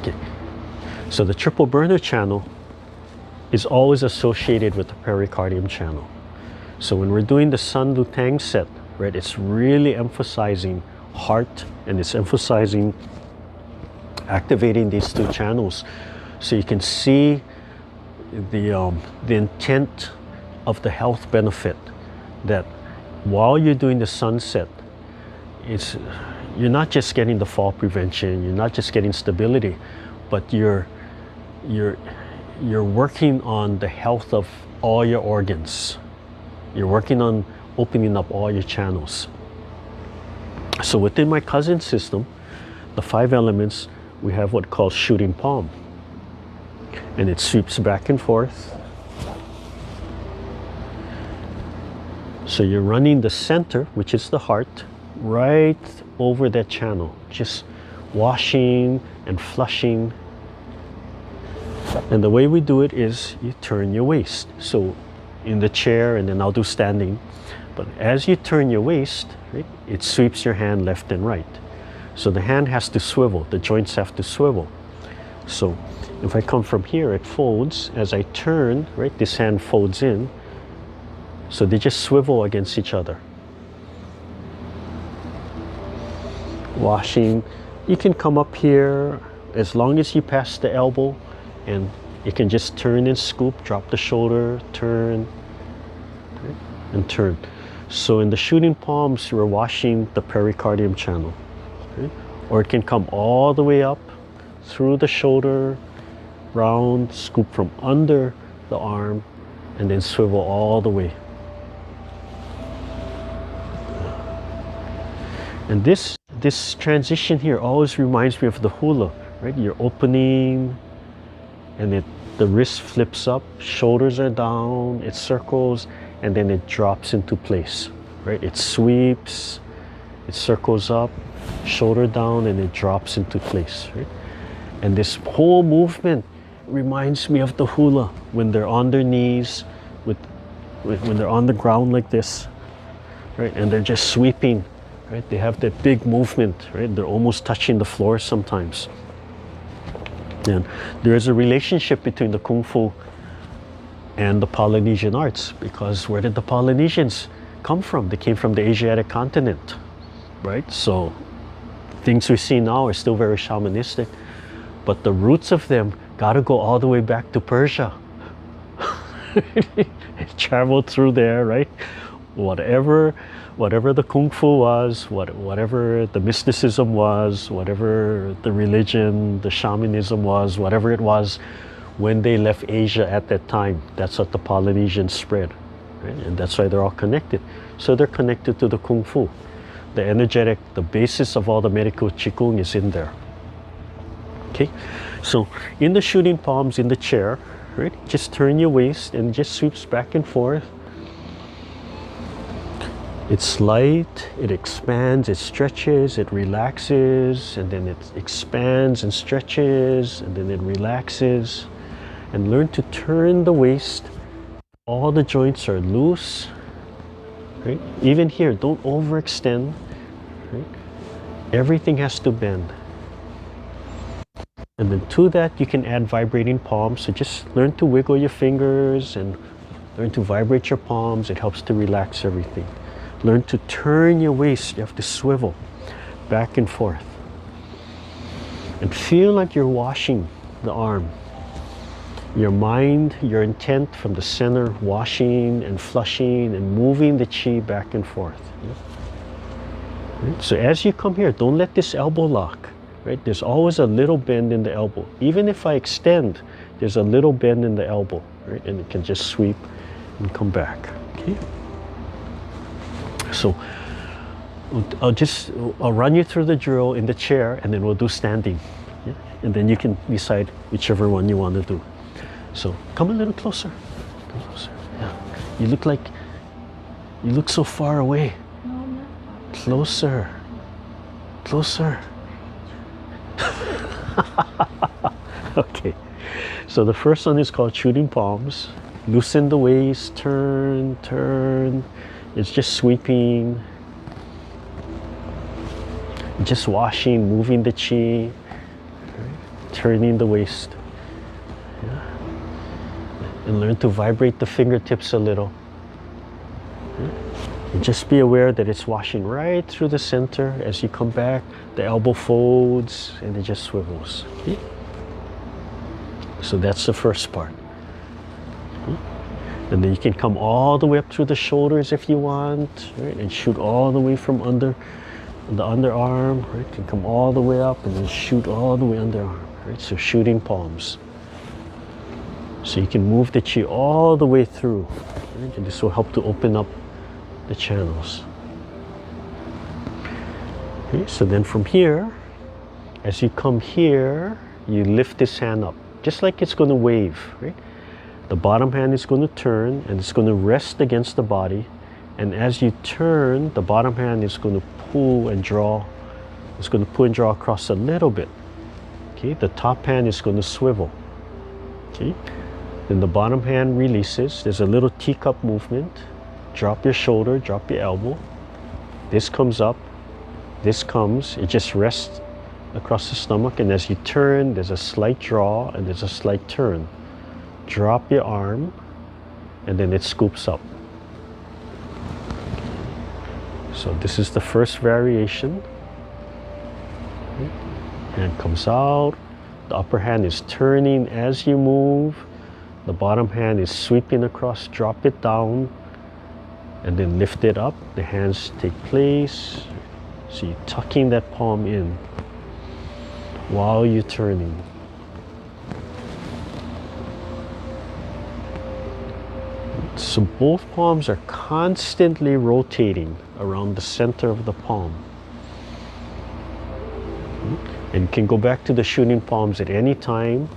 Okay. So the triple burner channel is always associated with the pericardium channel. So when we're doing the Sun Lutang set, right, it's really emphasizing heart, and it's emphasizing activating these two channels. So you can see the intent of the health benefit, that while you're doing the sunset, you're not just getting the fall prevention, you're not just getting stability, but you're working on the health of all your organs. You're working on opening up all your channels. So within my cousin system, the 5 elements, we have what called shooting palm. And it sweeps back and forth. So you're running the center, which is the heart, right over that channel, just washing and flushing. And the way we do it is you turn your waist. So in the chair, and then I'll do standing. But as you turn your waist, right, it sweeps your hand left and right. So the hand has to swivel, the joints have to swivel. So if I come from here, it folds. As I turn, right, this hand folds in. So they just swivel against each other. Washing, you can come up here as long as you pass the elbow, and you can just turn and scoop, drop the shoulder, turn, right, and turn. So in the shooting palms, you're washing the pericardium channel. Okay? Or it can come all the way up through the shoulder, round, scoop from under the arm, and then swivel all the way. And this transition here always reminds me of the hula, right? You're opening, and the wrist flips up, shoulders are down, it circles, and then it drops into place, right? It sweeps, it circles up, shoulder down, and it drops into place, right? And this whole movement reminds me of the hula when they're on their knees, when they're on the ground like this, right? And they're just sweeping, right? They have that big movement, right? They're almost touching the floor sometimes. And there is a relationship between the Kung Fu and the Polynesian arts, because where did the Polynesians come from? They came from the Asiatic continent, right? So things we see now are still very shamanistic, but the roots of them got to go all the way back to Persia. It traveled through there, right? Whatever the Kung Fu was, whatever the mysticism was, whatever the religion, the shamanism was, whatever it was, when they left Asia at that time, that's what the Polynesians spread, right? And that's why they're all connected. So they're connected to the Kung Fu. The energetic, the basis of all the medical Qigong is in there. Okay, so in the shooting palms in the chair, right? Just turn your waist and it just sweeps back and forth. It's light, it expands, it stretches, it relaxes, and then it expands and stretches, and then it relaxes. And learn to turn the waist. All the joints are loose, right? Even here, don't overextend, right? Everything has to bend. And then to that, you can add vibrating palms. So just learn to wiggle your fingers and learn to vibrate your palms. It helps to relax everything. Learn to turn your waist. You have to swivel back and forth. And feel like you're washing the arm. Your mind, your intent from the center, washing and flushing and moving the chi back and forth. Right? So as you come here, don't let this elbow lock. Right? There's always a little bend in the elbow. Even if I extend, there's a little bend in the elbow, right? And it can just sweep and come back. Okay. So I'll run you through the drill in the chair, and then we'll do standing. Yeah? And then you can decide whichever one you want to do. So come a little closer. Come closer. Yeah. You look so far away. Closer. Closer. Okay. So the first one is called shooting palms. Loosen the waist, turn, turn. It's just sweeping, just washing, moving the chi. turning the waist. Yeah. And learn to vibrate the fingertips a little. Yeah. And just be aware that it's washing right through the center. As you come back, the elbow folds and it just swivels. Okay? So that's the first part. And then you can come all the way up through the shoulders if you want, right? And shoot all the way from under the underarm, right? You can come all the way up and then shoot all the way underarm, right? So shooting palms. So you can move the chi all the way through, right? And this will help to open up the channels. Okay, so then from here, as you come here, you lift this hand up, just like it's going to wave, right? The bottom hand is going to turn and it's going to rest against the body. And as you turn, the bottom hand is going to pull and draw. It's going to pull and draw across a little bit. Okay, the top hand is going to swivel. Okay, then the bottom hand releases. There's a little teacup movement. Drop your shoulder, drop your elbow. This comes up, this comes. It just rests across the stomach. And as you turn, there's a slight draw and there's a slight turn. Drop your arm and then it scoops up. So this is the first variation. Hand comes out, the upper hand is turning as you move, the bottom hand is sweeping across, drop it down and then lift it up. The hands take place. So you're tucking that palm in while you're turning. So both palms are constantly rotating around the center of the palm. And you can go back to the shooting palms at any time.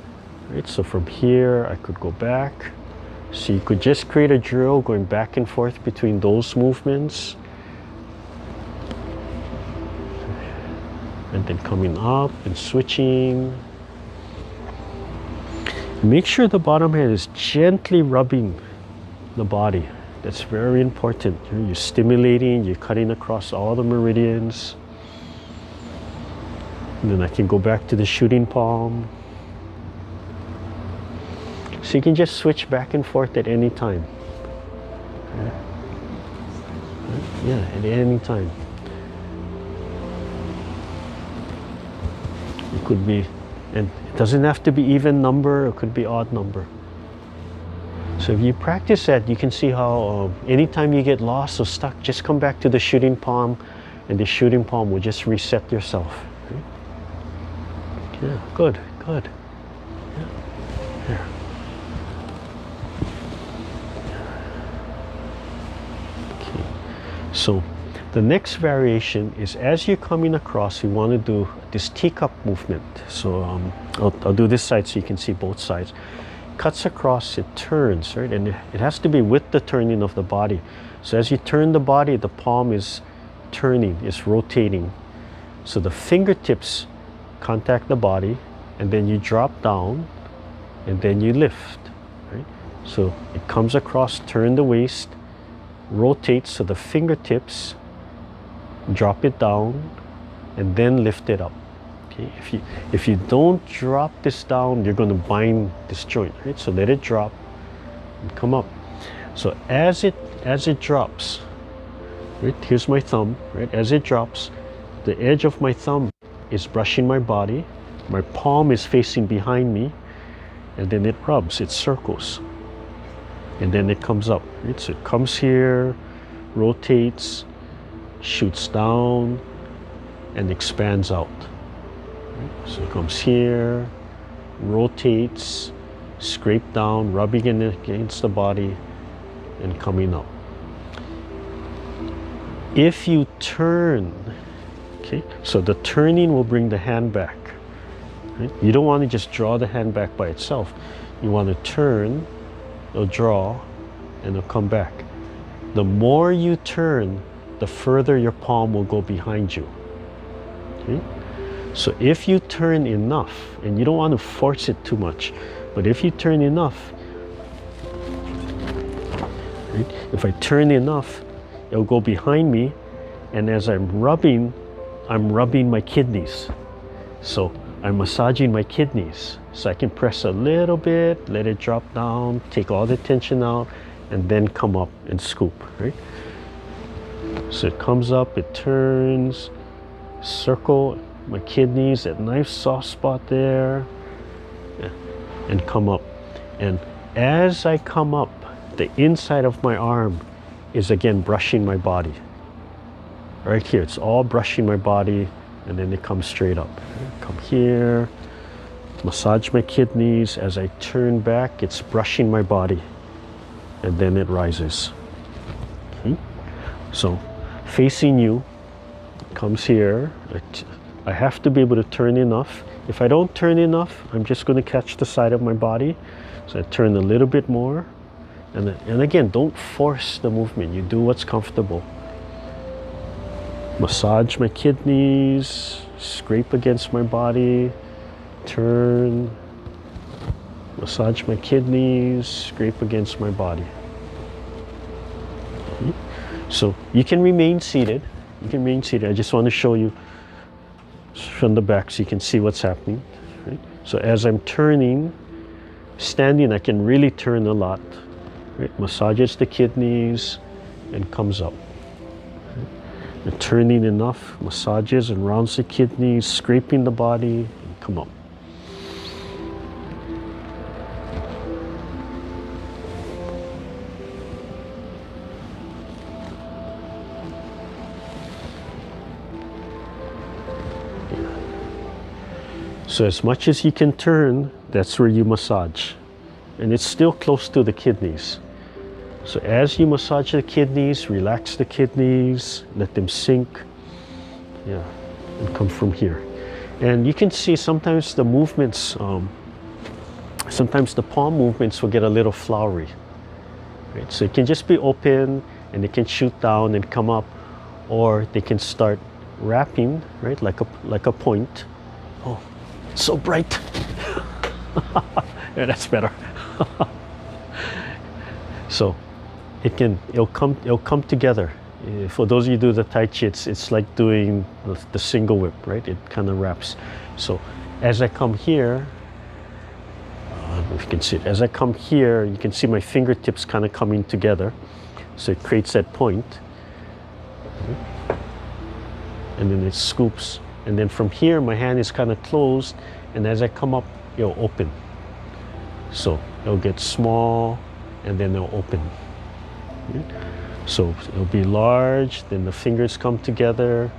Right? So from here, I could go back. So you could just create a drill going back and forth between those movements. And then coming up and switching. Make sure the bottom hand is gently rubbing the body. That's very important. You're stimulating, you're cutting across all the meridians. And then I can go back to the shooting palm. So you can just switch back and forth at any time. Yeah, at any time. It could be, and it doesn't have to be even number, it could be odd number. So if you practice that, you can see how anytime you get lost or stuck, just come back to the shooting palm and the shooting palm will just reset yourself. Right? Yeah, good, good. Yeah. Here. Okay. So the next variation is as you're coming across, you want to do this teacup movement. So I'll do this side so you can see both sides. Cuts across, it turns, right? And it has to be with the turning of the body. So as you turn the body, the palm is turning, is rotating. So the fingertips contact the body and then you drop down and then you lift, right? So it comes across, turn the waist, rotates, so the fingertips drop it down and then lift it up. Okay? If you don't drop this down, you're going to bind this joint, right? So let it drop and come up. So as it drops, right? Here's my thumb, right? As it drops, the edge of my thumb is brushing my body. My palm is facing behind me, and then it rubs, it circles, and then it comes up, right? So it comes here, rotates, shoots down, and expands out. Right? So it comes here, rotates, scrape down, rubbing it against the body, and coming up. If you turn, okay, so the turning will bring the hand back. Right? You don't want to just draw the hand back by itself. You want to turn, it'll draw, and it'll come back. The more you turn, the further your palm will go behind you. Okay? So if you turn enough, and you don't want to force it too much, but if you turn enough, right? If I turn enough, it'll go behind me, and as I'm rubbing my kidneys. So I'm massaging my kidneys. So I can press a little bit, let it drop down, take all the tension out, and then come up and scoop, right? So it comes up, it turns, circle my kidneys, that nice soft spot there, and come up. And as I come up, the inside of my arm is again brushing my body. Right here, it's all brushing my body, and then it comes straight up. Come here, massage my kidneys. As I turn back, it's brushing my body, and then it rises. Okay. So facing you, comes here. I have to be able to turn enough. If I don't turn enough, I'm just going to catch the side of my body. So I turn a little bit more, and again, don't force the movement. You do what's comfortable. Massage my kidneys, scrape against my body, turn, massage my kidneys, scrape against my body. Okay. So you can remain seated. You can remain seated. I just want to show you from the back so you can see what's happening. Right? So as I'm turning, standing, I can really turn a lot. Right? Massages the kidneys and comes up. And turning enough, massages and rounds the kidneys, scraping the body, and come up. So as much as you can turn, that's where you massage. And it's still close to the kidneys. So as you massage the kidneys, relax the kidneys, let them sink. Yeah, and come from here. And you can see sometimes the movements, sometimes the palm movements will get a little flowery. Right? So it can just be open and they can shoot down and come up, or they can start wrapping, right, like a point. Oh, it's so bright. Yeah, that's better. So it'll come together. For those of you who do the Tai Chi, it's like doing the single whip, right? It kind of wraps. So as I come here, if you can see it, as I come here, you can see my fingertips kind of coming together. So it creates that point. And then it scoops. And then from here, my hand is kind of closed. And as I come up, it'll open. So it'll get small, and then it'll open. So it'll be large, then the fingers come together,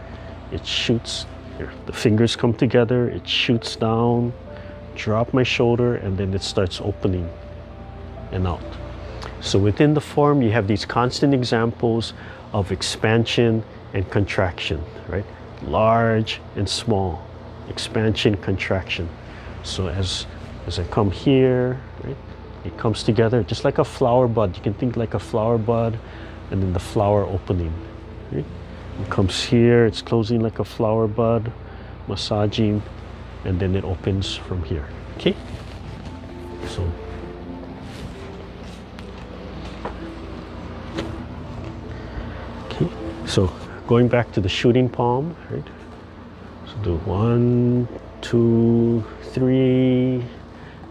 it shoots. Here, the fingers come together, it shoots down, drop my shoulder, and then it starts opening and out. So within the form, you have these constant examples of expansion and contraction, right? Large and small, expansion, contraction. So as I come here, right, it comes together just like a flower bud. You can think like a flower bud, and then the flower opening. Right? It comes here, it's closing like a flower bud, massaging, and then it opens from here. Okay? So okay. So going back to the shooting palm, right? So do 1, 2, 3.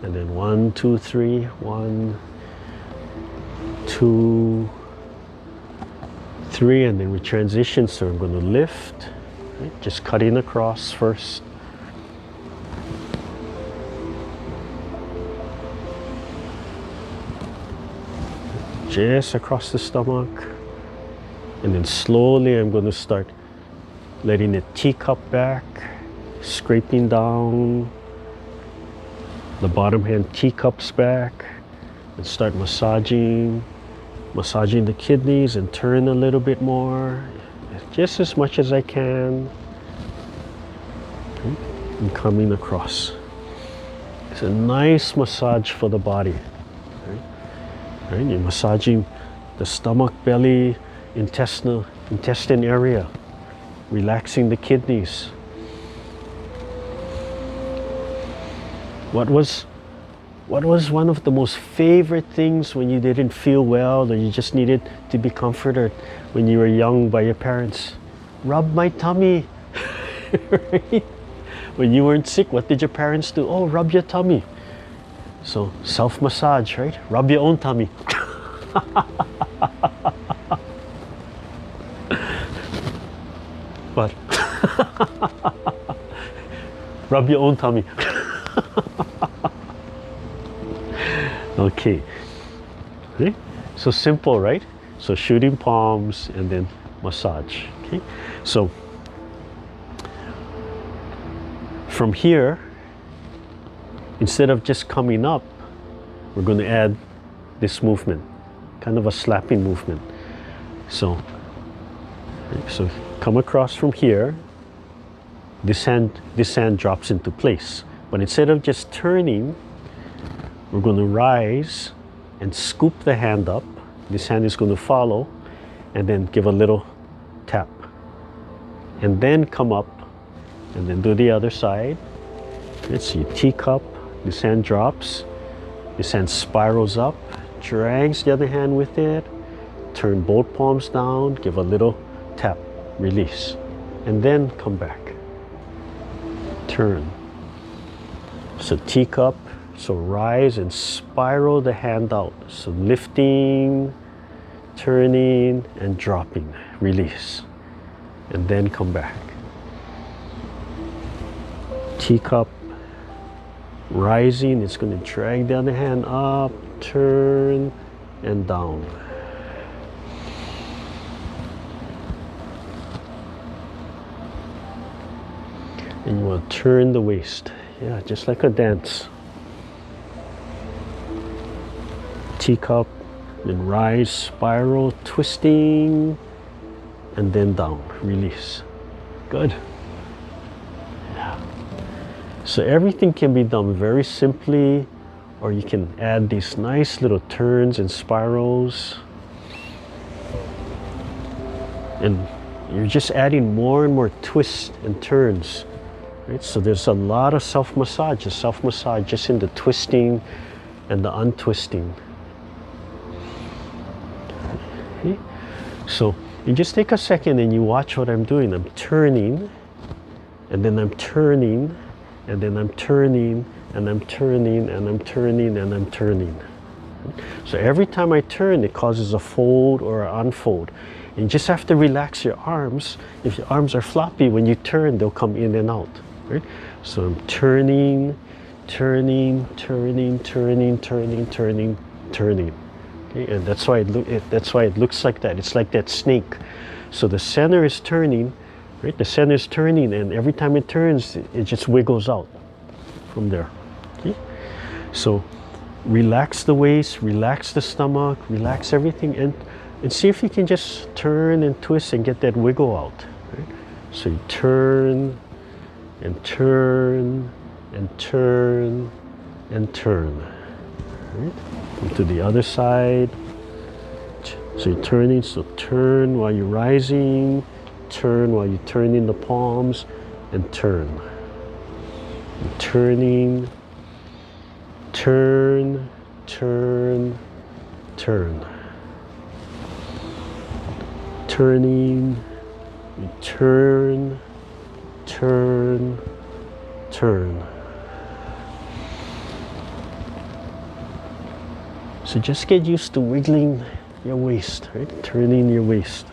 And then 1, 2, 3, 1, 2, 3, and then we transition. So I'm going to lift, right? Just cutting across first. Just across the stomach. And then slowly I'm going to start letting it teacup back, scraping down. The bottom hand teacups back, and start massaging the kidneys, and turn a little bit more, just as much as I can, and coming across. It's a nice massage for the body. Right? You're massaging the stomach, belly, intestine area, relaxing the kidneys. What was one of the most favorite things when you didn't feel well, or you just needed to be comforted when you were young by your parents? Rub my tummy. Right? When you weren't sick, what did your parents do? Oh, rub your tummy. So self-massage, right? Rub your own tummy. What? Rub your own tummy. Okay. Okay. So simple, right? So shooting palms and then massage. Okay. So from here, instead of just coming up, we're going to add this movement, kind of a slapping movement. So come across from here. This hand drops into place. But instead of just turning, we're going to rise and scoop the hand up. This hand is going to follow, and then give a little tap. And then come up, and then do the other side. Let's see, teacup. This hand drops. This hand spirals up, drags the other hand with it. Turn both palms down, give a little tap, release. And then come back. Turn. So teacup. So rise and spiral the hand out. So lifting, turning, and dropping. Release. And then come back. Teacup. Rising, it's going to drag the other hand up, turn, and down. And you want to turn the waist. Yeah, just like a dance. Teacup, then rise, spiral, twisting, and then down, release. Good. Yeah. So everything can be done very simply, or you can add these nice little turns and spirals. And you're just adding more and more twists and turns. Right? So there's a lot of self-massage just in the twisting and the untwisting. Okay? So you just take a second and you watch what I'm doing. I'm turning, and then I'm turning, and then I'm turning, and I'm turning, and I'm turning, and I'm turning. So every time I turn, it causes a fold or an unfold. And you just have to relax your arms. If your arms are floppy, when you turn, they'll come in and out. Right? So I'm turning, turning, turning, turning, turning, turning, turning. Okay? And that's why it looks like that. It's like that snake. So the center is turning, right? The center is turning, and every time it turns, it just wiggles out from there. Okay? So relax the waist, relax the stomach, relax everything, and see if you can just turn and twist and get that wiggle out. Right? So you turn and turn and turn and turn. Right? Come to the other side. So you're turning, so turn while you're rising, turn while you're turning the palms, and turn. And turning, turn, turn, turn. Turning, turn, turn, turn. So just get used to wiggling your waist, right? Turning your waist.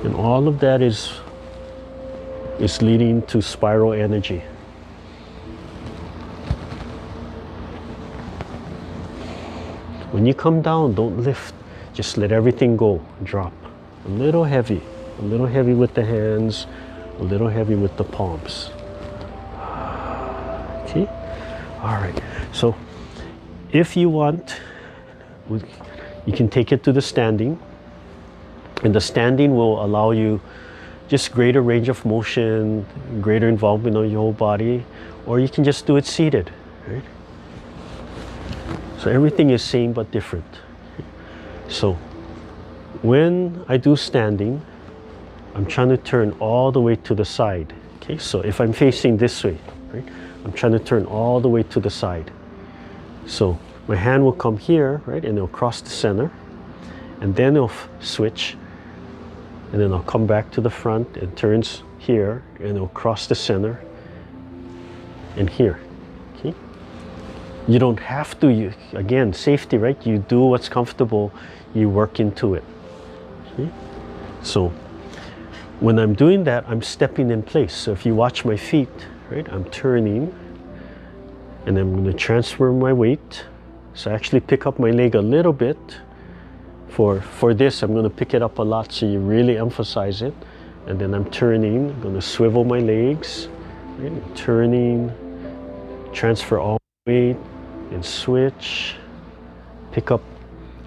And all of that is leading to spiral energy. When you come down, don't lift. Just let everything go, drop. A little heavy with the hands, a little heavy with the palms. Okay? All right. So if you want, you can take it to the standing. And the standing will allow you just greater range of motion, greater involvement of your whole body, or you can just do it seated, right? So everything is same but different. So when I do standing, I'm trying to turn all the way to the side. Okay, so if I'm facing this way, right, I'm trying to turn all the way to the side. So my hand will come here, right, and it'll cross the center, and then it'll switch, and then I'll come back to the front and turns here, and it'll cross the center, and here. Okay. You don't have to. Again, safety, right? You do what's comfortable. You work into it. Okay. So when I'm doing that, I'm stepping in place. So if you watch my feet, right, I'm turning, and I'm going to transfer my weight. So I actually pick up my leg a little bit. For this, I'm going to pick it up a lot, so you really emphasize it. And then I'm turning. I'm going to swivel my legs, right, turning, transfer all my weight, and switch, pick up,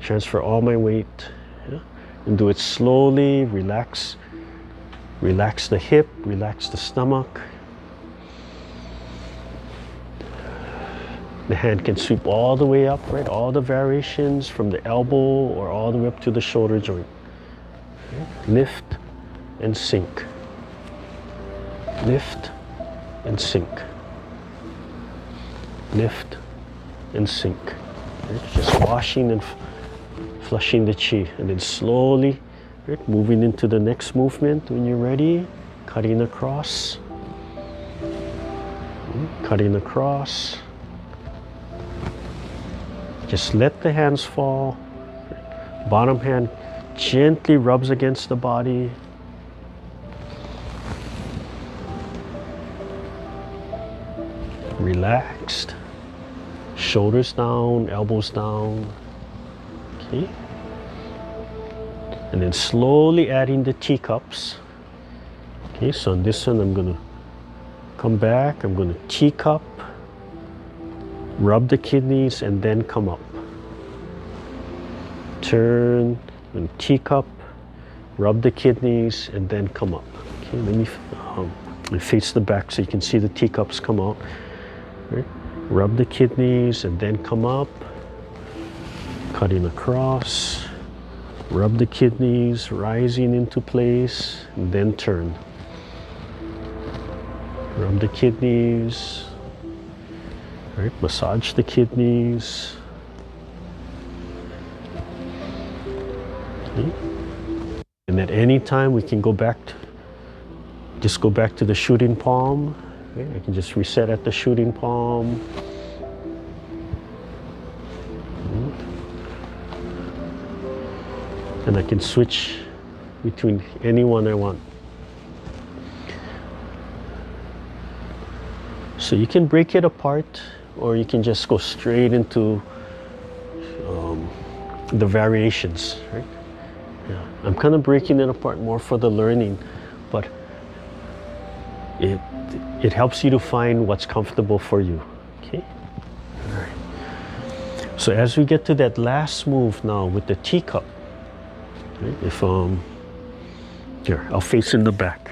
transfer all my weight, yeah? And do it slowly. Relax the hip, relax the stomach. The hand can sweep all the way up, right? All the variations from the elbow or all the way up to the shoulder joint. Okay. Lift and sink. Lift and sink. Lift and sink. Right? Just washing and flushing the chi, and then slowly, right, moving into the next movement when you're ready. Cutting across. Cutting across. Just let the hands fall. Bottom hand gently rubs against the body. Relaxed. Shoulders down, elbows down. Okay. And then slowly adding the teacups. Okay, so on this one I'm going to come back. I'm going to teacup, rub the kidneys, and then come up. Turn, and teacup, rub the kidneys, and then come up. Okay, let me face the back so you can see the teacups come out. Right? Rub the kidneys and then come up. Cutting across. Rub the kidneys, rising into place, and then turn. Rub the kidneys. Right, massage the kidneys. Okay. And at any time we can go back just go back to the shooting palm. Okay. I can just reset at the shooting palm. And I can switch between any one I want. So you can break it apart, or you can just go straight into the variations, right? Yeah. I'm kind of breaking it apart more for the learning, but it helps you to find what's comfortable for you. Okay. All right. So as we get to that last move now with the teacup, right? If here, I'll face in the back.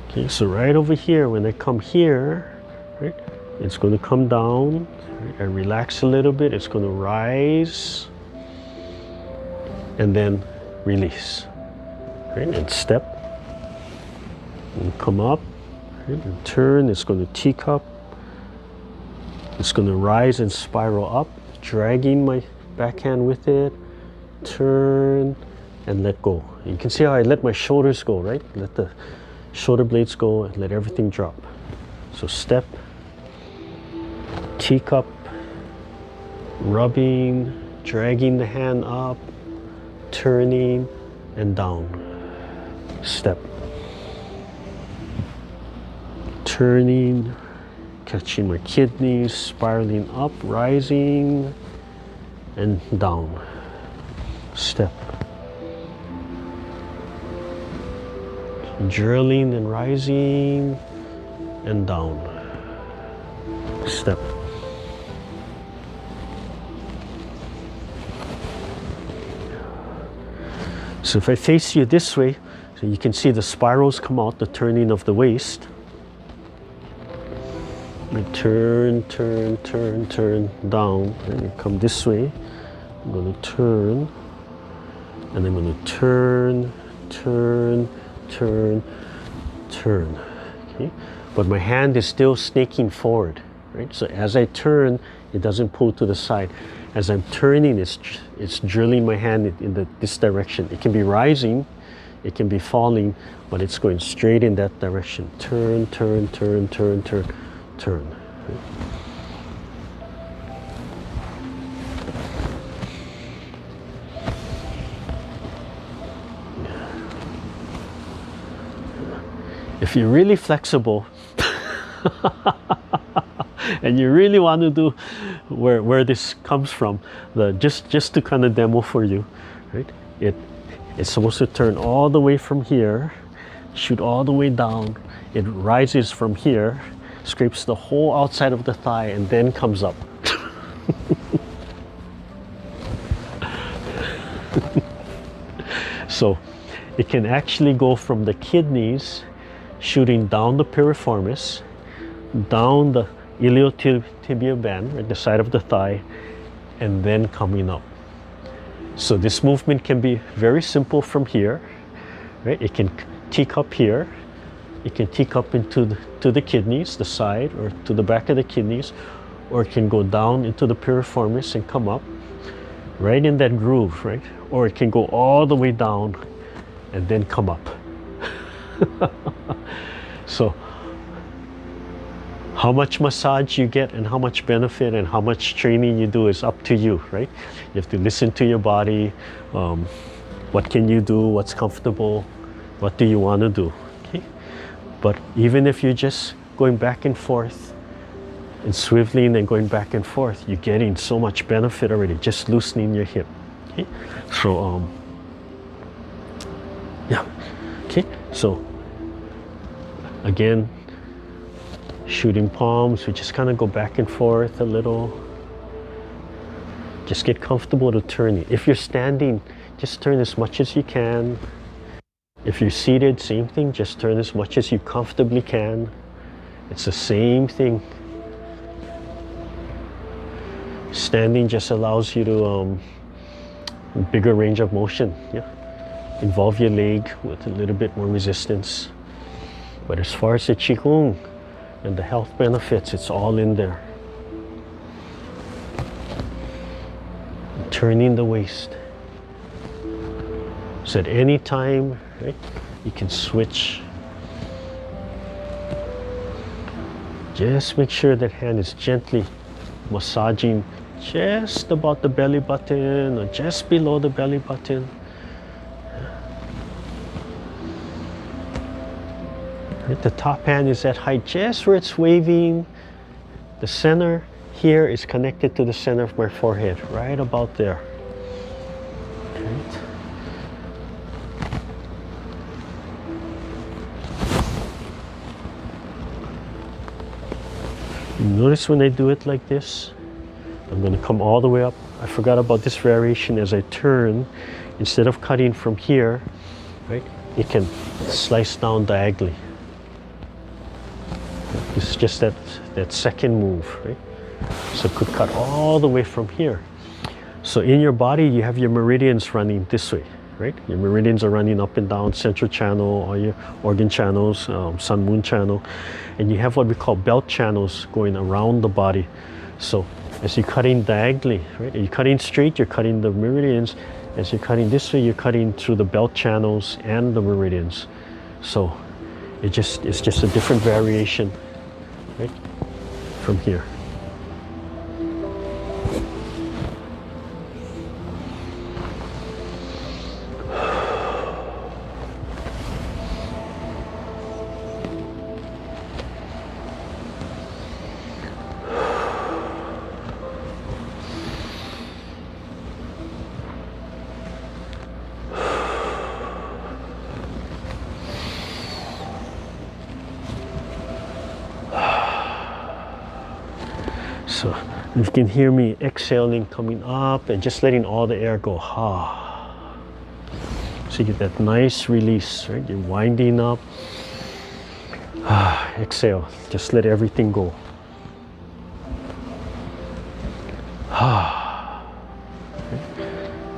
Okay, so right over here, when I come here, right, it's going to come down. Right, I relax a little bit. It's going to rise, and then release. Right, and step, and come up, right, and turn. It's going to teacup. It's going to rise and spiral up, dragging my backhand with it. Turn and let go. You can see how I let my shoulders go, right? Let the shoulder blades go and let everything drop. So step, teacup, rubbing, dragging the hand up, turning and down. Step, turning, catching my kidneys, spiraling up, rising and down. Step, drilling and rising and down. Step. So if I face you this way, so you can see the spirals come out, the turning of the waist. I turn, turn, turn, turn down, and you come this way. I'm going to turn, and I'm going to turn, turn, turn, turn. Okay, but my hand is still snaking forward, right? So as I turn, It doesn't pull to the side. As I'm turning, it's drilling my hand in this direction. It can be rising, it can be falling, but it's going straight in that direction. Turn, turn, turn, turn, turn, turn. If you're really flexible and you really want to do where this comes from, just to kind of demo for you, right? It's supposed to turn all the way from here, shoot all the way down. It rises from here, scrapes the whole outside of the thigh, and then comes up. So it can actually go from the kidneys, shooting down the piriformis, down the iliotibial band, right, the side of the thigh, and then coming up. So this movement can be very simple from here, right? It can tick up here, it can tick up into the kidneys, the side, or to the back of the kidneys, or it can go down into the piriformis and come up, right in that groove, right? Or it can go all the way down and then come up. So how much massage you get and how much benefit and how much training you do is up to you, right? You have to listen to your body. What can you do? What's comfortable? What do you want to do? Okay? But even if you're just going back and forth and swiveling and going back and forth, you're getting so much benefit already, just loosening your hip. Okay? So, yeah. Okay, so again, shooting palms, we just kind of go back and forth a little. Just get comfortable to turning. If you're standing, just turn as much as you can. If you're seated, same thing, just turn as much as you comfortably can. It's the same thing. Standing just allows you to bigger range of motion. Yeah, involve your leg with a little bit more resistance. But as far as the Qigong and the health benefits, it's all in there. Turning the waist. So at any time, right, you can switch. Just make sure that hand is gently massaging just about the belly button or just below the belly button. Right, the top hand is at height just where it's waving. The center here is connected to the center of my forehead, right about there. Right. Notice when I do it like this, I'm going to come all the way up. I forgot about this variation. As I turn, instead of cutting from here, right, it can slice down diagonally. This is just that second move, right? So it could cut all the way from here. So in your body, you have your meridians running this way, right? Your meridians are running up and down, central channel, all your organ channels, sun moon channel. And you have what we call belt channels going around the body. So as you're cutting diagonally, right? You're cutting straight, you're cutting the meridians. As you're cutting this way, you're cutting through the belt channels and the meridians. So it's just a different variation, right? From here. So you can hear me exhaling, coming up, and just letting all the air go. So you get that nice release, right? You're winding up. Exhale, just let everything go.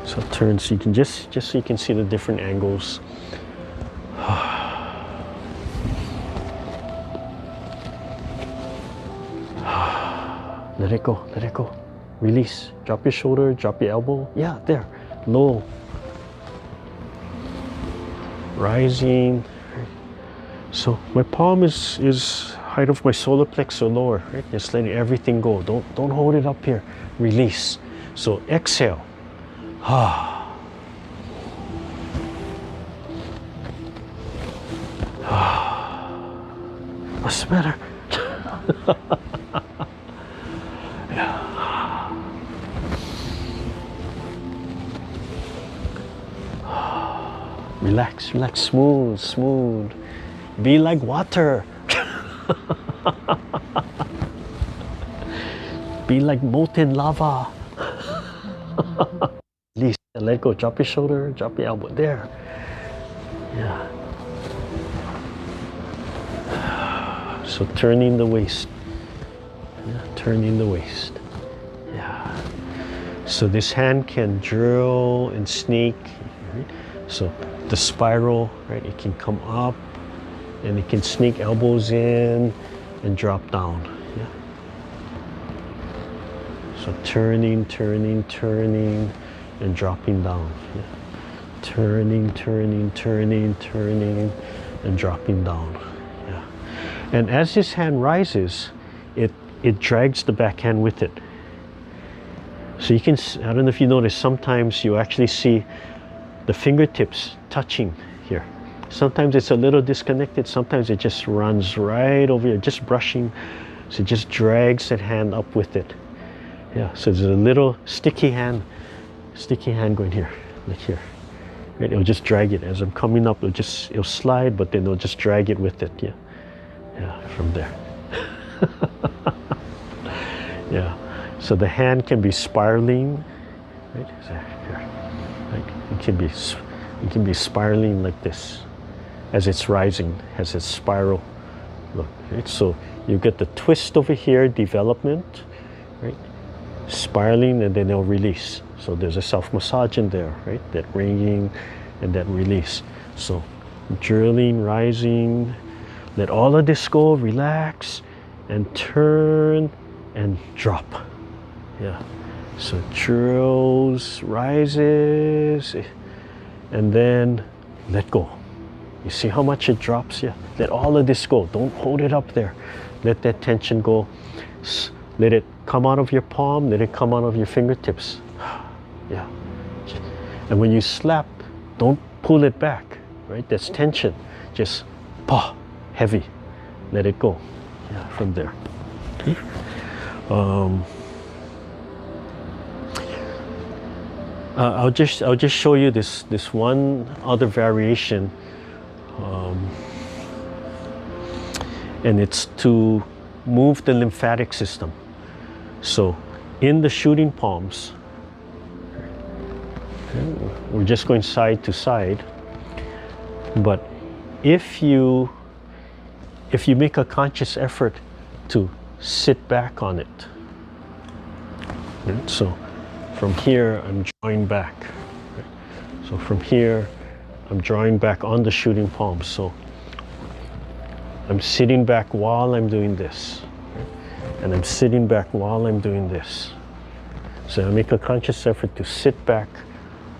So turn so you can just so you can see the different angles. Let it go, let it go. Release. Drop your shoulder, drop your elbow. Yeah, there. Low. Rising. So my palm is height of my solar plexus or lower, right? Just letting everything go. Don't hold it up here. Release. So exhale. What's the matter? Relax, relax, smooth, smooth. Be like water. Be like molten lava. Release, let go. Drop your shoulder, drop your elbow. There. Yeah. So turning the waist. Yeah, turning the waist. Yeah. So this hand can drill and sneak. Right? So the spiral, right? It can come up and it can sneak elbows in and drop down. Yeah. So turning, turning, turning, and dropping down. Yeah. Turning, turning, turning, turning, and dropping down. Yeah. And as this hand rises, it drags the backhand with it. So you can, I don't know if you notice, sometimes you actually see the fingertips touching here. Sometimes it's a little disconnected, sometimes it just runs right over here, just brushing. So it just drags that hand up with it. Yeah, so there's a little sticky hand going here, like here. Right? It'll just drag it. As I'm coming up, it'll slide, but then it'll just drag it with it. Yeah, yeah, from there. Yeah, so the hand can be spiraling, right? So here. Right? It can be spiraling like this as it's rising, as it's spiral. Look, right? So you get the twist over here, development, right? Spiraling, and then it'll release. So there's a self-massage in there, right? That ringing and that release. So drilling, rising, let all of this go, relax, and turn and drop. Yeah. So drills, rises, and then let go. You see how much it drops? Yeah. Let all of this go. Don't hold it up there. Let that tension go. Let it come out of your palm. Let it come out of your fingertips. Yeah. And when you slap, don't pull it back, right? That's tension. Just heavy. Let it go. Yeah, from there. Okay. I'll just show you this one other variation, and it's to move the lymphatic system. So in the shooting palms, we're just going side to side, but if you make a conscious effort to sit back on it, right? So from here, I'm drawing back. Right? So from here, I'm drawing back on the shooting palm. So I'm sitting back while I'm doing this. Right? And I'm sitting back while I'm doing this. So I make a conscious effort to sit back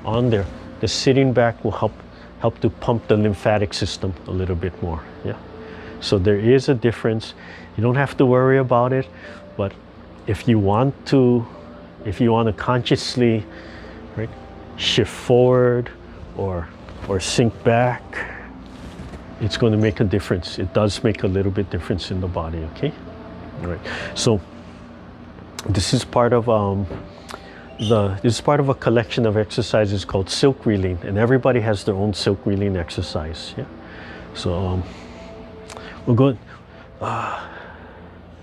on there. The sitting back will help to pump the lymphatic system a little bit more. Yeah. So there is a difference. You don't have to worry about it, but if you want to consciously, right, shift forward or sink back, it's going to make a difference. It does make a little bit difference in the body. Okay, all right. So this is part of a collection of exercises called silk reeling, and everybody has their own silk reeling exercise. Yeah. So we'll go.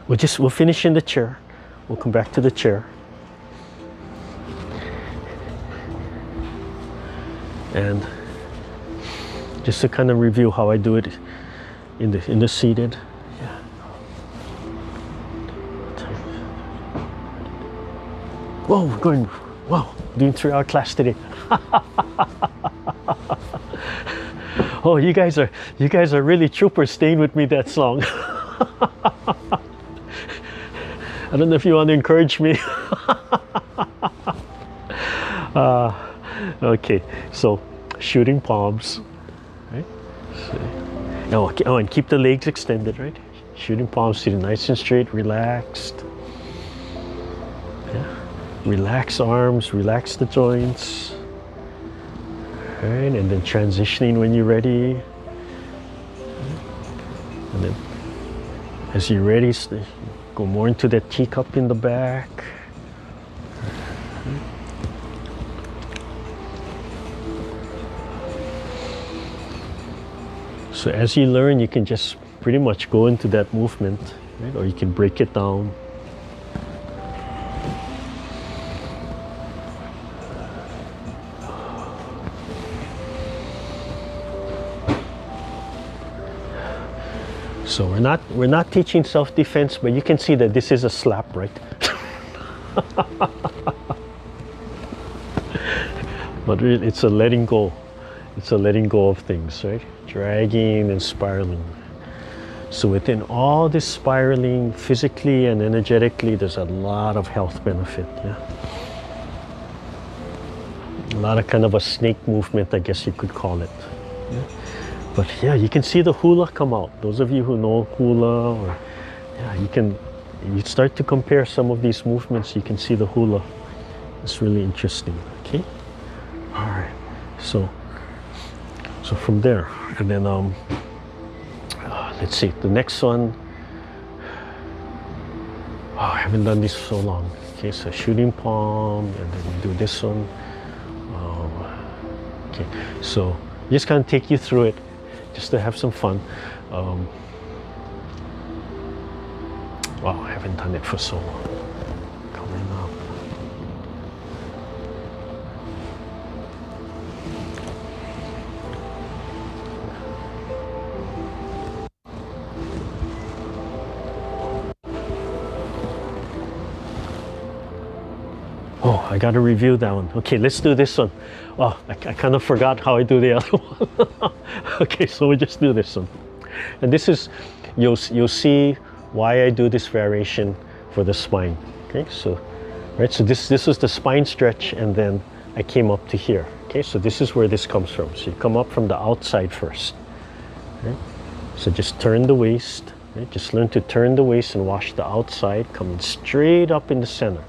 We'll finish in the chair. We'll come back to the chair. And just to kind of review how I do it in the seated. Yeah. Whoa, we're going. Wow, doing 3-hour class today. Oh, you guys are really troopers staying with me that long. I don't know if you want to encourage me. Okay, so shooting palms, right? Oh, and keep the legs extended, right? Shooting palms, sitting nice and straight, relaxed. Yeah. Relax arms, relax the joints. All right, and then transitioning when you're ready. And then as you're ready, go more into that teacup in the back. So as you learn, you can just pretty much go into that movement, right? Or you can break it down. So we're not teaching self-defense, but you can see that this is a slap, right? But really, it's a letting go. It's a letting go of things, right? Dragging and spiraling. So within all this spiraling, physically and energetically, there's a lot of health benefit, yeah? A lot of kind of a snake movement, I guess you could call it. Yeah? But yeah, you can see the hula come out. Those of you who know hula, or yeah, you start to compare some of these movements, you can see the hula. It's really interesting, okay? All right, so from there, and then let's see, the next one, I haven't done this so long. Okay, so shooting palm, and then you do this one. Okay, so just kind of take you through it, just to have some fun. Wow, I haven't done it for so long. Coming up. Oh, I got to review that one. Okay, let's do this one. Oh, I kind of forgot how I do the other one. Okay, so we'll just do this one. And this is, you'll see why I do this variation for the spine. Okay, so, right, so this is the spine stretch, and then I came up to here. Okay, so this is where this comes from. So you come up from the outside first. Right? So just turn the waist. Right? Just learn to turn the waist and wash the outside, coming straight up in the center.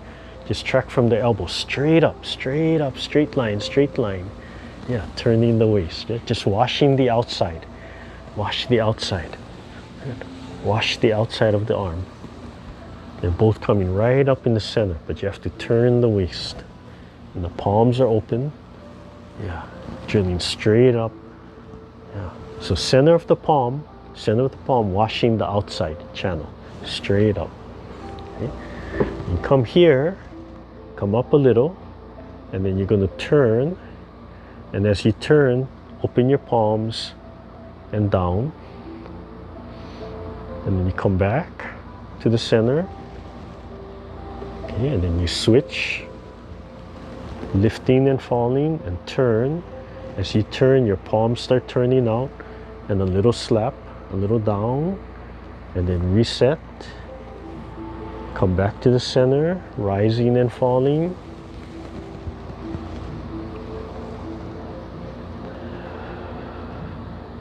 Just track from the elbow, straight up, straight line. Yeah, turning the waist, just washing the outside. Wash the outside. Wash the outside of the arm. They're both coming right up in the center, but you have to turn the waist. And the palms are open. Yeah, drilling straight up. Yeah, so center of the palm, washing the outside channel, straight up. Okay. And come here. Come up a little, and then you're going to turn, and as you turn, open your palms and down, and then you come back to the center. Okay, and then you switch, lifting and falling, and turn. As you turn, your palms start turning out, and a little slap, a little down, and then reset. Come back to the center, rising and falling.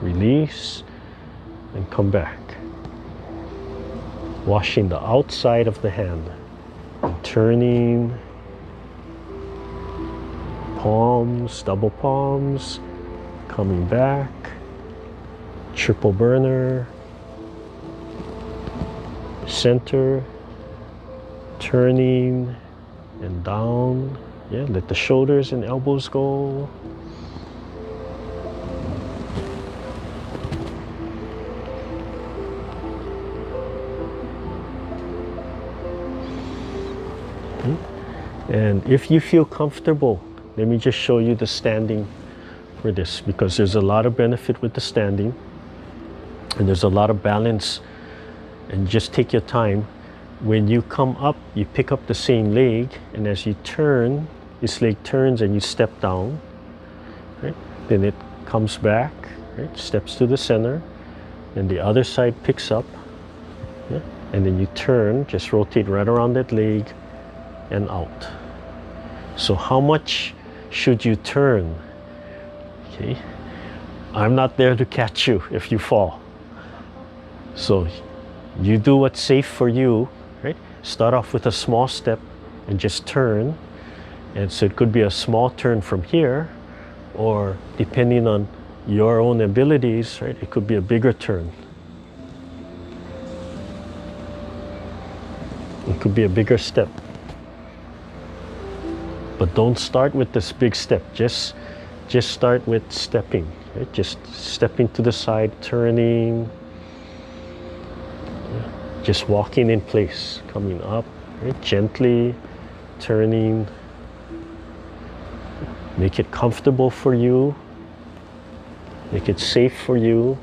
Release and come back. Washing the outside of the hand. And turning. Palms, double palms. Coming back. Triple burner. Center. Turning and down. Yeah, let the shoulders and elbows go. And if you feel comfortable, let me just show you the standing for this, because there's a lot of benefit with the standing, and there's a lot of balance, and just take your time. When you come up, you pick up the same leg, and as you turn, this leg turns and you step down, right? Then it comes back, right? Steps to the center, and the other side picks up, yeah? and then you turn, just rotate right around that leg and out. So how much should you turn? Okay, I'm not there to catch you if you fall. So you do what's safe for you, right? Start off with a small step and just turn. And so it could be a small turn from here, or depending on your own abilities, right, it could be a bigger turn. It could be a bigger step. But don't start with this big step. Just start with stepping, right? Just stepping to the side, turning, just walking in place, coming up, right? Gently turning. Make it comfortable for you. Make it safe for you.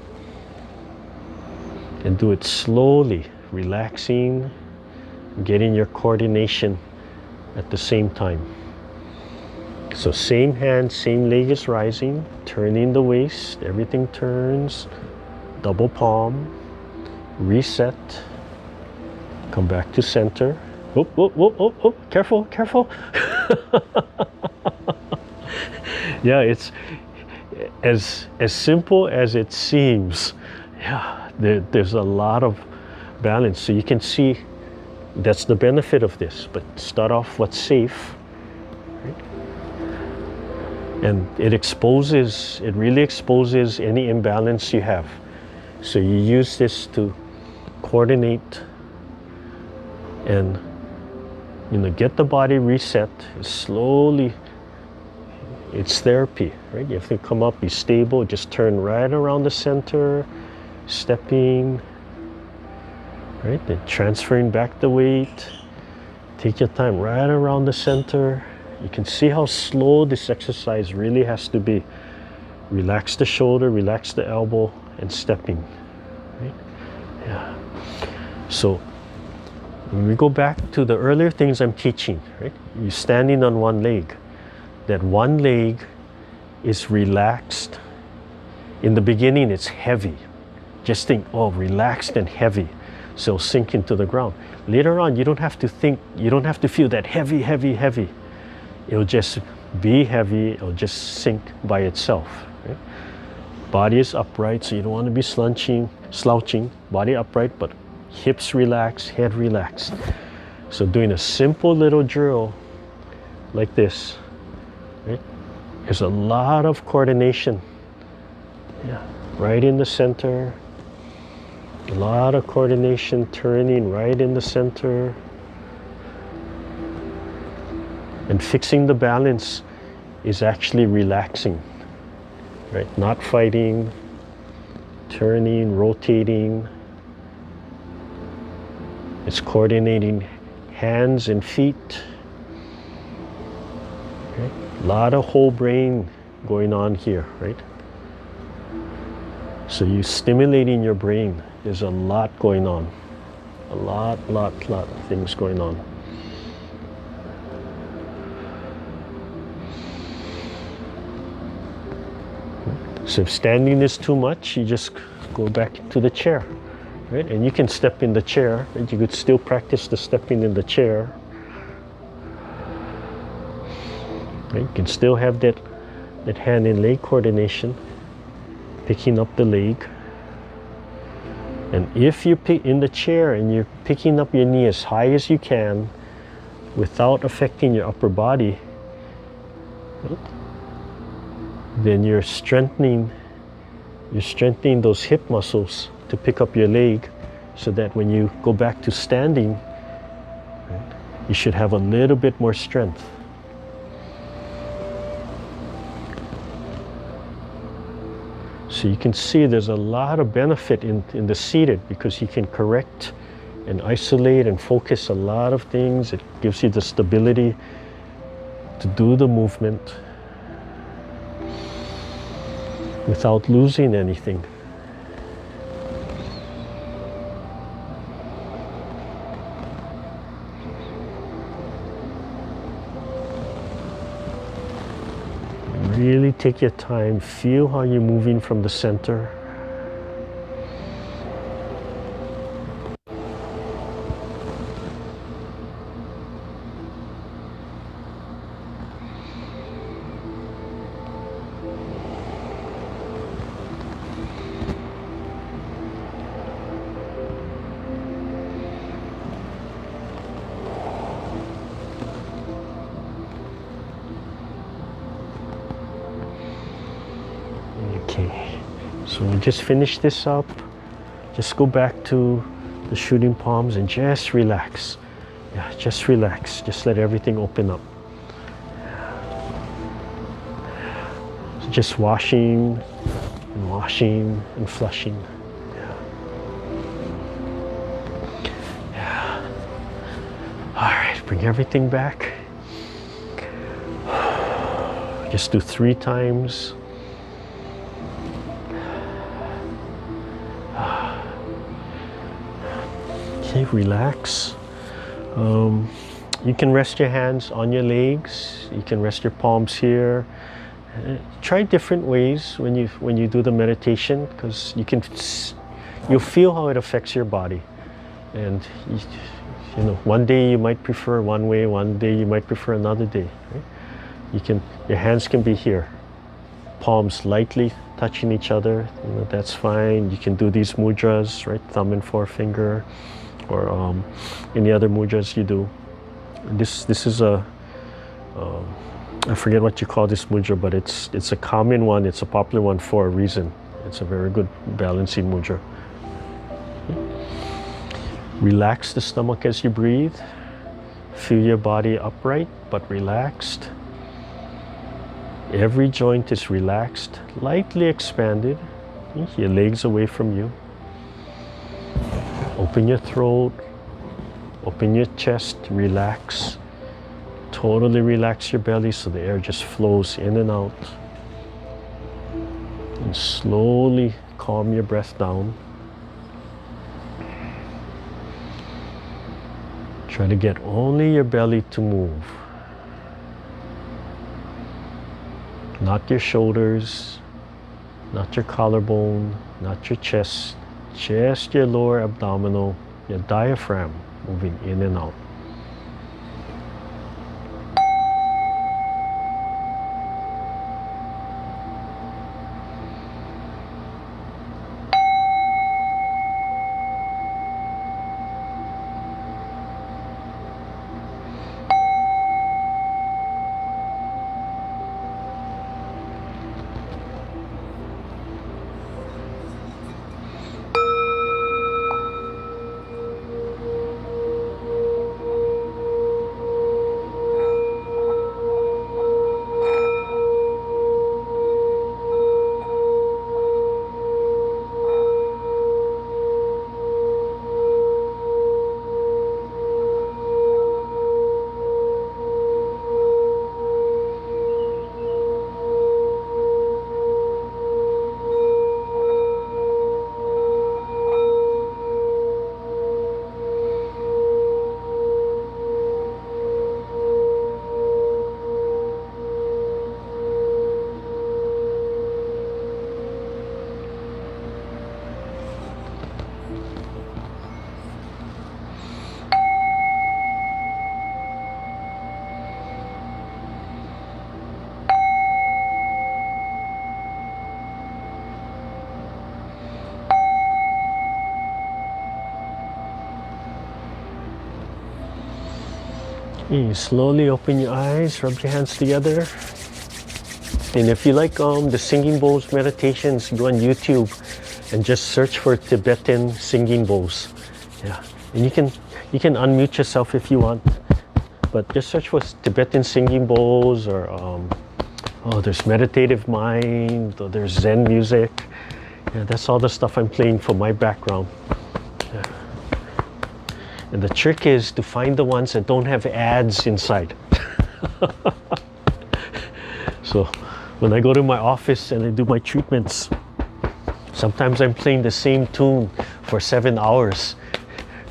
And do it slowly, relaxing, getting your coordination at the same time. So same hand, same leg is rising, turning the waist, everything turns, double palm, reset, come back to center. Whoop, whoop, whoop, whoop, whoop, careful, careful. Yeah, it's as simple as it seems. Yeah, there's a lot of balance. So you can see that's the benefit of this, but start off what's safe. And it really exposes any imbalance you have. So you use this to coordinate and, get the body reset slowly. It's therapy, right? You have to come up, be stable, just turn right around the center, stepping, right? Then transferring back the weight. Take your time right around the center. You can see how slow this exercise really has to be. Relax the shoulder, relax the elbow, and stepping, right? Yeah. So when we go back to the earlier things I'm teaching, right? You're standing on one leg. That one leg is relaxed. In the beginning, it's heavy. Just think, oh, relaxed and heavy. So sink into the ground. Later on, you don't have to think, you don't have to feel that heavy, heavy, heavy. It'll just be heavy, it'll just sink by itself. Right? Body is upright, so you don't want to be slouching. Body upright, but hips relaxed, head relaxed. So doing a simple little drill like this, right? There's a lot of coordination. Yeah, right in the center. A lot of coordination, turning right in the center. And fixing the balance is actually relaxing, right? Not fighting, turning, rotating. It's coordinating hands and feet. Okay? A lot of whole brain going on here, right? So you're stimulating your brain. There's a lot going on. A lot of things going on. So if standing is too much, you just go back to the chair, right? And you can step in the chair, and you could still practice the stepping in the chair. Right? You can still have that hand and leg coordination, picking up the leg. And if you pick in the chair and you're picking up your knee as high as you can without affecting your upper body, right? Then you're strengthening those hip muscles to pick up your leg, so that when you go back to standing, right, you should have a little bit more strength. So you can see there's a lot of benefit in the seated, because you can correct and isolate and focus a lot of things. It gives you the stability to do the movement without losing anything. Really take your time, feel how you're moving from the center. So just finish this up. Just go back to the shooting palms and just relax. Yeah, just relax. Just let everything open up. So just washing and flushing. Yeah. All right, bring everything back. Just do 3 times. Okay, relax. You can rest your hands on your legs. You can rest your palms here. Try different ways when you do the meditation, because you'll feel how it affects your body. And you know, one day you might prefer one way, one day you might prefer another day. Right? Your hands can be here, palms lightly touching each other. You know, that's fine. You can do these mudras, right? Thumb and forefinger, or any other mudras you do. This is a I forget what you call this mudra, but it's a common one. It's a popular one for a reason. It's a very good balancing mudra. Relax the stomach as you breathe. Feel your body upright but relaxed. Every joint is relaxed, lightly expanded. Your legs away from you. Open your throat. Open your chest. Relax. Totally relax your belly so the air just flows in and out. And slowly calm your breath down. Try to get only your belly to move. Not your shoulders, not your collarbone, not your chest, just your lower abdominal, your diaphragm moving in and out. You slowly open your eyes, rub your hands together. And if you like the singing bowls meditations, go on YouTube and just search for Tibetan singing bowls. Yeah, and you can unmute yourself if you want, but just search for Tibetan singing bowls, or there's meditative mind, or there's Zen music. Yeah, that's all the stuff I'm playing for my background. Yeah. And the trick is to find the ones that don't have ads inside. So when I go to my office and I do my treatments, sometimes I'm playing the same tune for 7 hours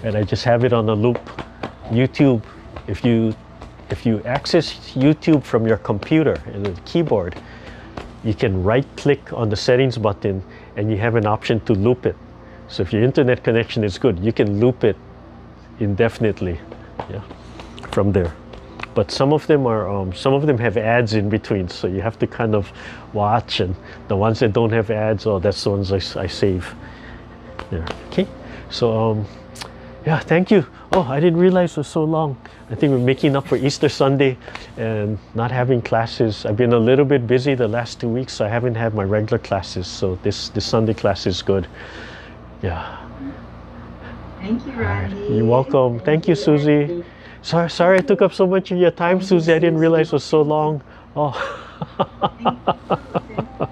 and I just have it on a loop. YouTube, if you access YouTube from your computer and the keyboard, you can right click on the settings button and you have an option to loop it. So if your internet connection is good, you can loop it indefinitely, yeah, from there. But some of them have ads in between, so you have to kind of watch, and the ones that don't have ads, that's the ones I save there. Okay, so Yeah, thank you. Oh, I didn't realize it was so long. I think we're making up for Easter Sunday and not having classes. I've been a little bit busy the last 2 weeks, so I haven't had my regular classes. So this Sunday class is good. Yeah. Thank you, Randy. You're welcome. Thank you, Susie. Randy. Sorry I took up so much of your time, Thank you, Susie. I didn't realize it was so Susie. long. Oh. Thank you.